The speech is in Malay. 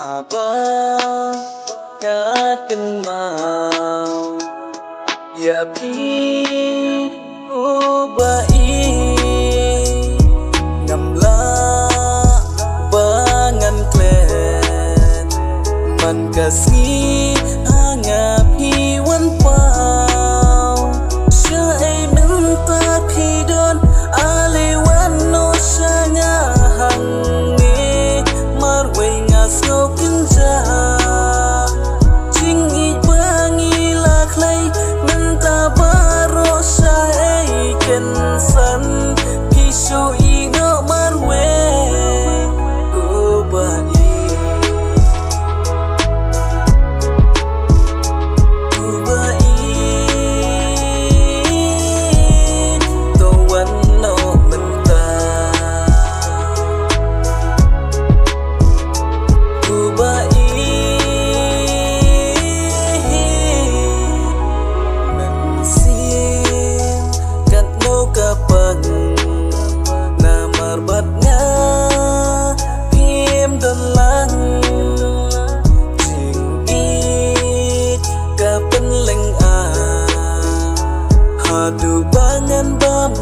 Abang yakin mau ya pi ubai ngamla bangan klen man kasih angap hiwan pau syai mentar hidon alewan no sanga hangne marway ngas ngau kinja jing i bangi laklay menta baro syai kensan pisau ino marway ubai Aduh bangan bam